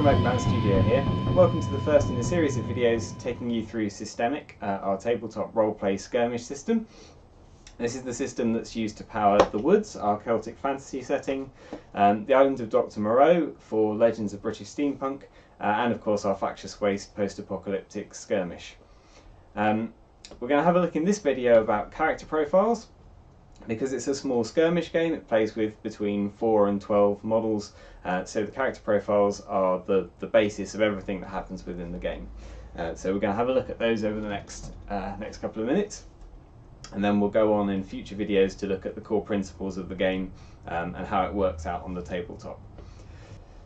from Oakbound Studio here. Welcome to the first in a series of videos taking you through SystemMech, our tabletop roleplay skirmish system. This is the system that's used to power The Woods, our Celtic fantasy setting, the island of Dr. Moreau for Legends of British Steampunk, and of course our Factious Waste post-apocalyptic skirmish. We're going to have a look in this video about character profiles. Because it's a small skirmish game, it plays with between 4 and 12 models, so the character profiles are the basis of everything that happens within the game. So we're going to have a look at those over the next couple of minutes, and then we'll go on in future videos to look at the core principles of the game and how it works out on the tabletop.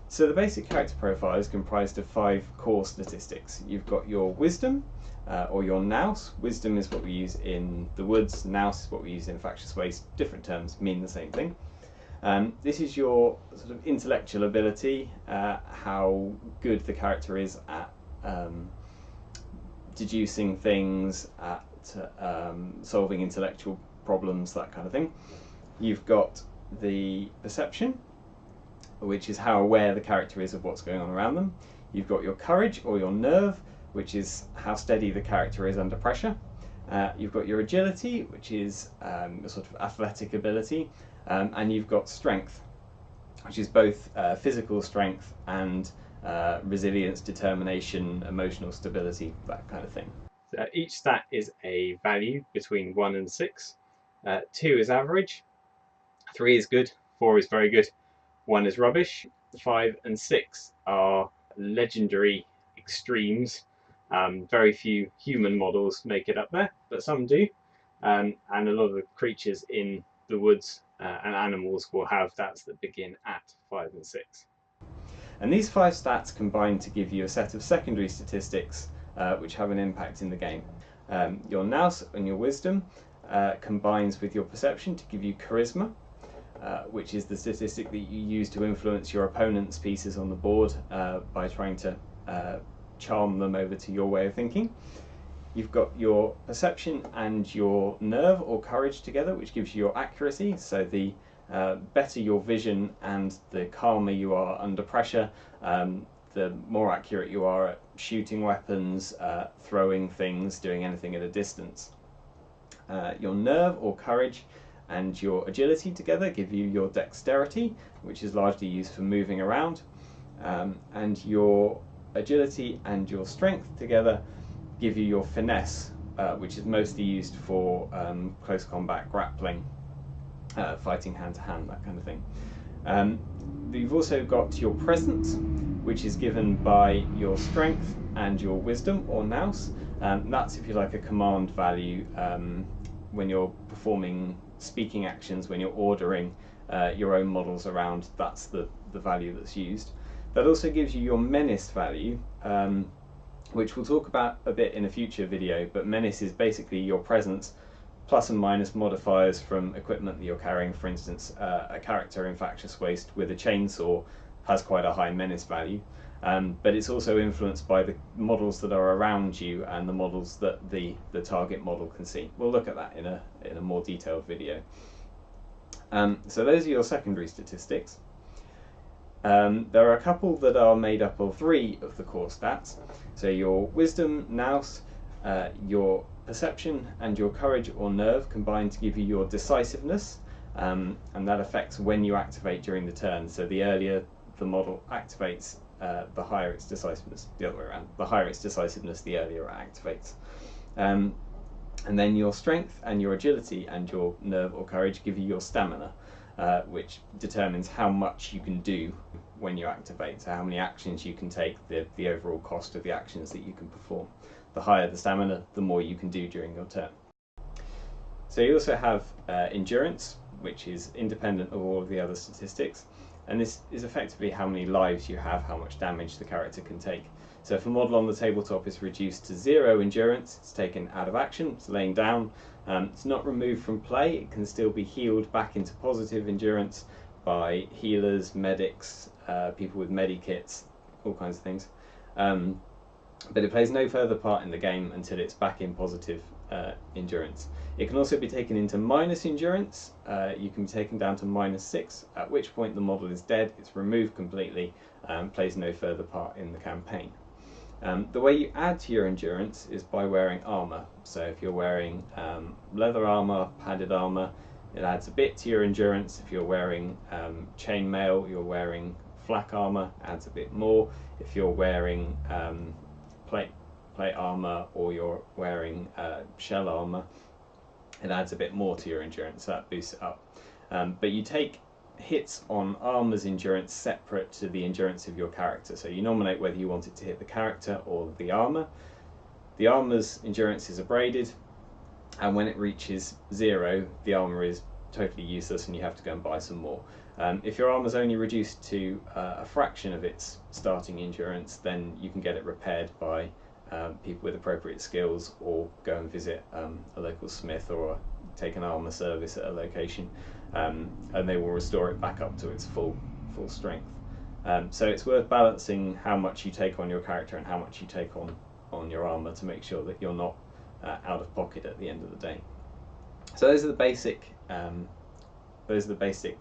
So the basic character profile is comprised of 5 core statistics. You've got your wisdom, or your nous. Wisdom is what we use in The Woods, nous is what we use in Factious Waste. Different terms mean the same thing. This is your sort of intellectual ability, how good the character is at deducing things, at solving intellectual problems, that kind of thing. You've got the perception, which is how aware the character is of what's going on around them. You've got your courage or your nerve, which is how steady the character is under pressure. You've got your agility, which is a sort of athletic ability, and you've got strength, which is both physical strength and resilience, determination, emotional stability, that kind of thing. So each stat is a value between 1 and 6. 2 is average, 3 is good, 4 is very good, 1 is rubbish, 5 and 6 are legendary extremes. Very few human models make it up there, but some do, and a lot of the creatures in The Woods and animals will have stats that begin at 5 and 6. And these 5 stats combine to give you a set of secondary statistics which have an impact in the game. Your nous and your wisdom combines with your perception to give you charisma, which is the statistic that you use to influence your opponent's pieces on the board by trying to charm them over to your way of thinking. You've got your perception and your nerve or courage together, which gives you your accuracy. So the better your vision and the calmer you are under pressure, the more accurate you are at shooting weapons, throwing things, doing anything at a distance. Your nerve or courage and your agility together give you your dexterity, which is largely used for moving around, and your agility and your strength together give you your finesse, which is mostly used for close combat, grappling, fighting hand to hand, that kind of thing. You've also got your presence, which is given by your strength and your wisdom or nous. That's, if you like, a command value when you're performing speaking actions, when you're ordering your own models around. That's the value that's used. That also gives you your menace value, which we'll talk about a bit in a future video, but menace is basically your presence plus and minus modifiers from equipment that you're carrying. For instance, a character in Factious Waste with a chainsaw has quite a high menace value, but it's also influenced by the models that are around you and the models that the target model can see. We'll look at that in a more detailed video. So those are your secondary statistics. There are a couple that are made up of 3 of the core stats. So your wisdom, nous, your perception and your courage or nerve combine to give you your decisiveness, and that affects when you activate during the turn. So the earlier the model activates, the higher its decisiveness. The other way around, the higher its decisiveness, the earlier it activates. And then your strength and your agility and your nerve or courage give you your stamina, which determines how much you can do when you activate, so how many actions you can take, the overall cost of the actions that you can perform. The higher the stamina, the more you can do during your turn. So you also have endurance, which is independent of all of the other statistics, and this is effectively how many lives you have, how much damage the character can take. So if a model on the tabletop is reduced to 0 endurance, it's taken out of action, it's laying down. It's not removed from play, it can still be healed back into positive endurance by healers, medics, people with medikits, all kinds of things. but it plays no further part in the game until it's back in positive endurance. It can also be taken into minus endurance. You can be taken down to -6, at which point the model is dead, it's removed completely, plays no further part in the campaign. The way you add to your endurance is by wearing armour. So if you're wearing leather armour, padded armour, it adds a bit to your endurance. If you're wearing chainmail, you're wearing flak armour, adds a bit more. If you're wearing plate armour, or you're wearing shell armour, it adds a bit more to your endurance, so that boosts it up. But you take hits on armour's endurance separate to the endurance of your character, so you nominate whether you want it to hit the character or the armour. The armour's endurance is abraded, and when it reaches 0, the armour is totally useless and you have to go and buy some more. If your armour's only reduced to a fraction of its starting endurance, then you can get it repaired by people with appropriate skills, or go and visit a local smith, or take an armour service at a location, and they will restore it back up to its full strength. So it's worth balancing how much you take on your character and how much you take on your armour to make sure that you're not out of pocket at the end of the day. So those are the basic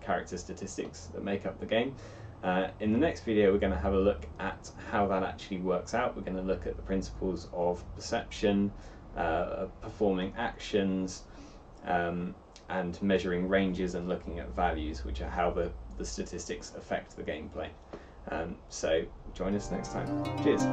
character statistics that make up the game. In the next video we're going to have a look at how that actually works out. We're going to look at the principles of perception, performing actions, and measuring ranges and looking at values, which are how the statistics affect the gameplay. So join us next time. Cheers!